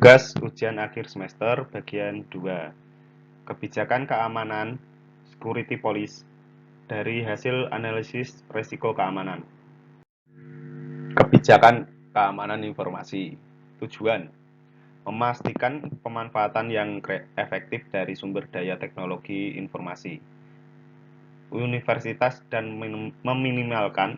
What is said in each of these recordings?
Tugas ujian akhir semester bagian 2. Kebijakan keamanan Security Policy dari hasil analisis risiko keamanan. Kebijakan keamanan informasi. Tujuan memastikan pemanfaatan yang efektif dari sumber daya teknologi informasi universitas dan meminimalkan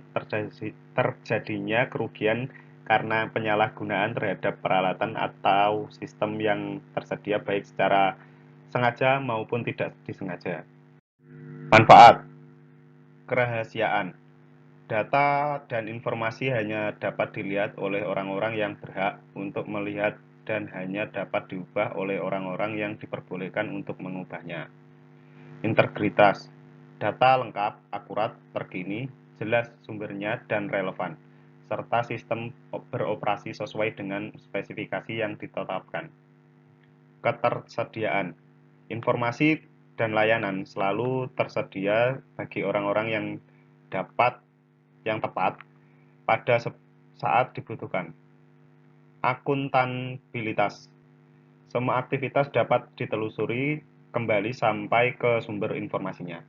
terjadinya kerugian karena penyalahgunaan terhadap peralatan atau sistem yang tersedia baik secara sengaja maupun tidak disengaja. Manfaat: kerahasiaan. Data dan informasi hanya dapat dilihat oleh orang-orang yang berhak untuk melihat dan hanya dapat diubah oleh orang-orang yang diperbolehkan untuk mengubahnya. Integritas. Data lengkap, akurat, terkini, jelas sumbernya dan relevan, serta sistem beroperasi sesuai dengan spesifikasi yang ditetapkan. Ketersediaan. Informasi dan layanan selalu tersedia bagi orang-orang yang tepat pada saat dibutuhkan. Akuntabilitas. Semua aktivitas dapat ditelusuri kembali sampai ke sumber informasinya.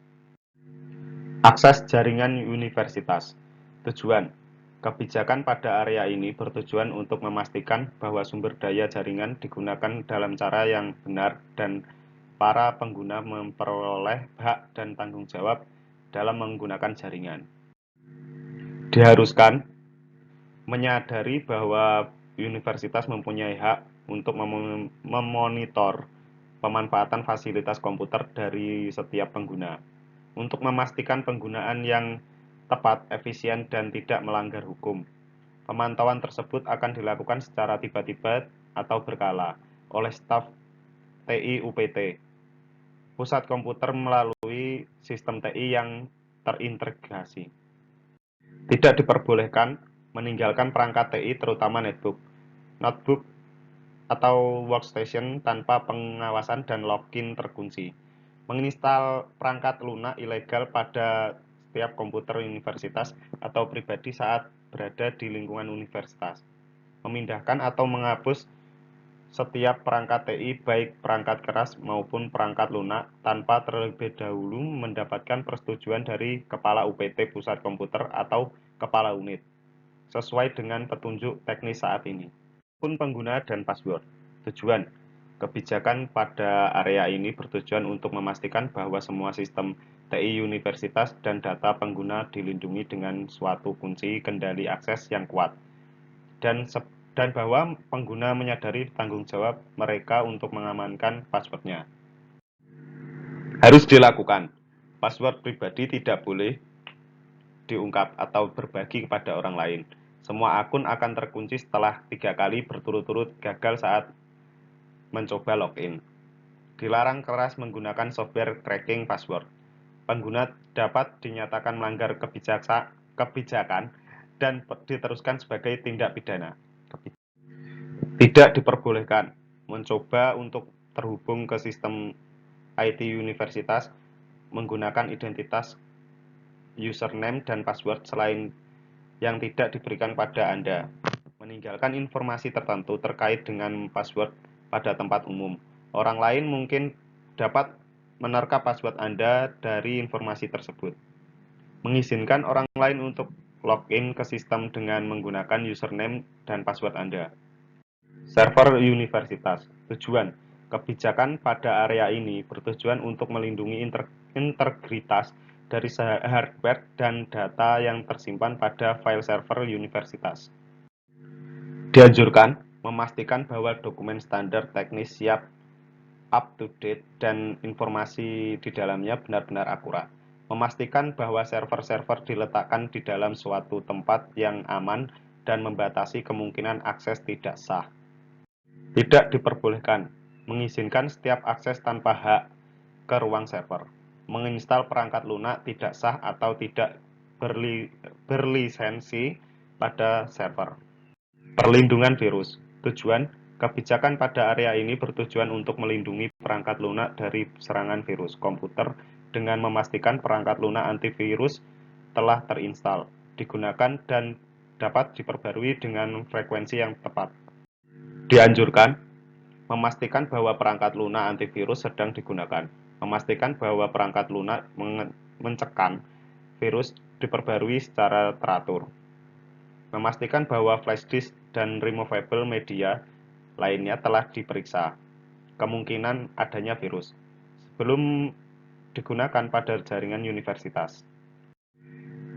Akses jaringan universitas. Tujuan: kebijakan pada area ini bertujuan untuk memastikan bahwa sumber daya jaringan digunakan dalam cara yang benar dan para pengguna memperoleh hak dan tanggung jawab dalam menggunakan jaringan. Diharuskan menyadari bahwa universitas mempunyai hak untuk memonitor pemanfaatan fasilitas komputer dari setiap pengguna, untuk memastikan penggunaan yang tepat, efisien, dan tidak melanggar hukum. Pemantauan tersebut akan dilakukan secara tiba-tiba atau berkala oleh staf TI UPT, pusat komputer melalui sistem TI yang terintegrasi. Tidak diperbolehkan meninggalkan perangkat TI terutama notebook, atau workstation tanpa pengawasan dan login terkunci. Menginstal perangkat lunak ilegal pada setiap komputer universitas atau pribadi saat berada di lingkungan universitas. Memindahkan atau menghapus setiap perangkat TI baik perangkat keras maupun perangkat lunak tanpa terlebih dahulu mendapatkan persetujuan dari Kepala UPT Pusat Komputer atau Kepala Unit, sesuai dengan petunjuk teknis saat ini. Akun pengguna dan password. Tujuan: kebijakan pada area ini bertujuan untuk memastikan bahwa semua sistem TI universitas dan data pengguna dilindungi dengan suatu kunci kendali akses yang kuat, dan bahwa pengguna menyadari tanggung jawab mereka untuk mengamankan passwordnya. Harus dilakukan. Password pribadi tidak boleh diungkap atau berbagi kepada orang lain. Semua akun akan terkunci setelah 3 kali berturut-turut gagal saat mencoba login. Dilarang keras menggunakan software tracking password. Pengguna dapat dinyatakan melanggar kebijakan dan diteruskan sebagai tindak pidana. Tidak diperbolehkan mencoba untuk terhubung ke sistem IT universitas menggunakan identitas username dan password selain yang tidak diberikan pada Anda. Meninggalkan informasi tertentu terkait dengan password pada tempat umum. Orang lain mungkin dapat menerka password Anda dari informasi tersebut. Mengizinkan orang lain untuk login ke sistem dengan menggunakan username dan password Anda. Server universitas. Tujuan: kebijakan pada area ini bertujuan untuk melindungi integritas dari hardware dan data yang tersimpan pada file server universitas. Dianjurkan memastikan bahwa dokumen standar teknis siap, up to date, dan informasi di dalamnya benar-benar akurat. Memastikan bahwa server-server diletakkan di dalam suatu tempat yang aman dan membatasi kemungkinan akses tidak sah. Tidak diperbolehkan mengizinkan setiap akses tanpa hak ke ruang server. Menginstal perangkat lunak tidak sah atau tidak berlisensi pada server. Perlindungan virus. Tujuan: kebijakan pada area ini bertujuan untuk melindungi perangkat lunak dari serangan virus komputer dengan memastikan perangkat lunak antivirus telah terinstall, digunakan, dan dapat diperbarui dengan frekuensi yang tepat. Dianjurkan Memastikan bahwa perangkat lunak antivirus sedang digunakan. Memastikan bahwa perangkat lunak mencekam virus diperbarui secara teratur. Memastikan bahwa flash disk dan removable media lainnya telah diperiksa kemungkinan adanya virus sebelum digunakan pada jaringan universitas.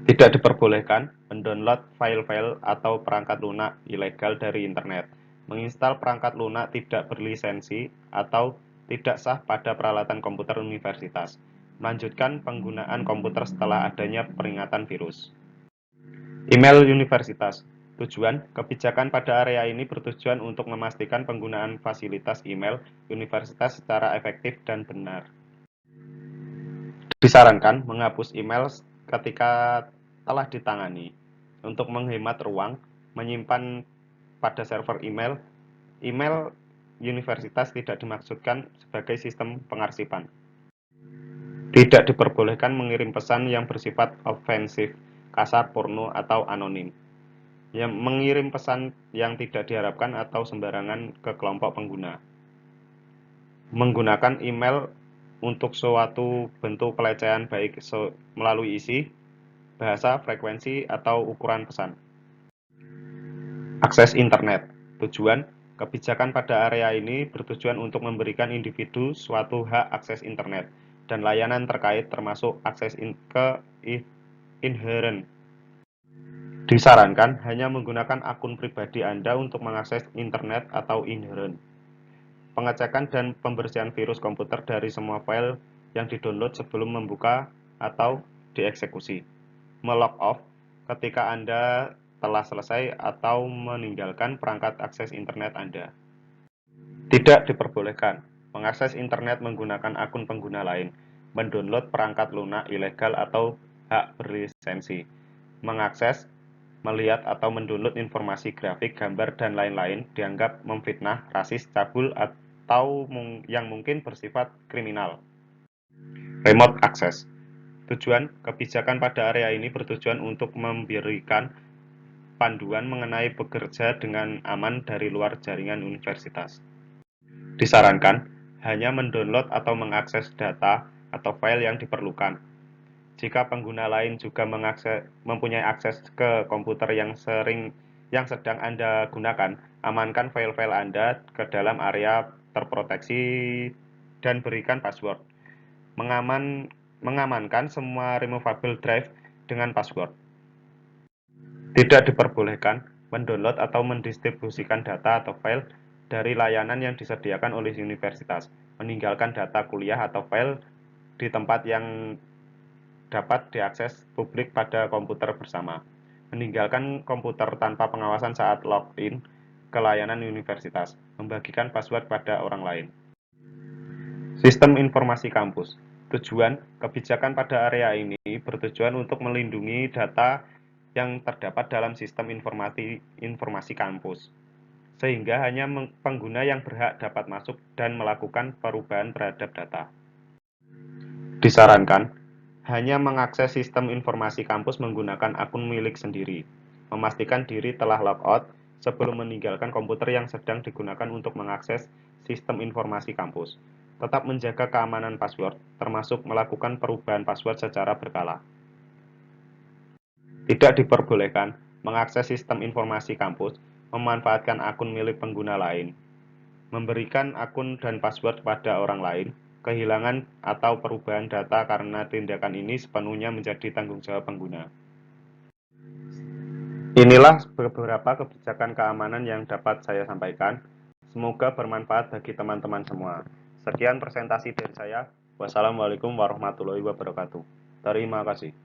Tidak diperbolehkan mendownload file-file atau perangkat lunak ilegal dari internet, menginstal perangkat lunak tidak berlisensi atau tidak sah pada peralatan komputer universitas, melanjutkan penggunaan komputer setelah adanya peringatan virus. Email universitas. Tujuan, kebijakan pada area ini bertujuan untuk memastikan penggunaan fasilitas email universitas secara efektif dan benar. Disarankan menghapus email ketika telah ditangani. Untuk menghemat ruang, menyimpan pada server email. Email universitas tidak dimaksudkan sebagai sistem pengarsipan. Tidak diperbolehkan mengirim pesan yang bersifat ofensif, kasar, porno, atau anonim. Yang mengirim pesan yang tidak diharapkan atau sembarangan ke kelompok pengguna. Menggunakan email untuk suatu bentuk pelecehan baik melalui isi, bahasa, frekuensi, atau ukuran pesan. Akses internet. Tujuan, kebijakan pada area ini bertujuan untuk memberikan individu suatu hak akses internet dan layanan terkait termasuk akses ke inherent. Disarankan hanya menggunakan akun pribadi Anda untuk mengakses internet atau inherent. Pengecekan dan pembersihan virus komputer dari semua file yang didownload sebelum membuka atau dieksekusi. Melog off ketika Anda telah selesai atau meninggalkan perangkat akses internet Anda. Tidak diperbolehkan mengakses internet menggunakan akun pengguna lain, mendownload perangkat lunak ilegal atau hak berlisensi, mengakses, melihat atau mendownload informasi grafik, gambar, dan lain-lain dianggap memfitnah, rasis, cabul, atau yang mungkin bersifat kriminal. Remote access. Tujuan, kebijakan pada area ini bertujuan untuk memberikan panduan mengenai bekerja dengan aman dari luar jaringan universitas. Disarankan hanya mendownload atau mengakses data atau file yang diperlukan. Jika pengguna lain juga mempunyai akses ke komputer yang sedang Anda gunakan, amankan file-file Anda ke dalam area terproteksi dan berikan password. Mengamankan semua removable drive dengan password. Tidak diperbolehkan mendownload atau mendistribusikan data atau file dari layanan yang disediakan oleh universitas, meninggalkan data kuliah atau file di tempat yang dapat diakses publik pada komputer bersama, meninggalkan komputer tanpa pengawasan saat login ke layanan universitas, membagikan password pada orang lain. Sistem informasi kampus. Tujuan, kebijakan pada area ini bertujuan untuk melindungi data yang terdapat dalam sistem informasi kampus, sehingga hanya pengguna yang berhak dapat masuk dan melakukan perubahan terhadap data. Disarankan hanya mengakses sistem informasi kampus menggunakan akun milik sendiri, memastikan diri telah logout sebelum meninggalkan komputer yang sedang digunakan untuk mengakses sistem informasi kampus. Tetap menjaga keamanan password, termasuk melakukan perubahan password secara berkala. Tidak diperbolehkan mengakses sistem informasi kampus, memanfaatkan akun milik pengguna lain, memberikan akun dan password pada orang lain, kehilangan atau perubahan data karena tindakan ini sepenuhnya menjadi tanggung jawab pengguna. Inilah beberapa kebijakan keamanan yang dapat saya sampaikan. Semoga bermanfaat bagi teman-teman semua. Sekian presentasi dari saya. Wassalamualaikum warahmatullahi wabarakatuh. Terima kasih.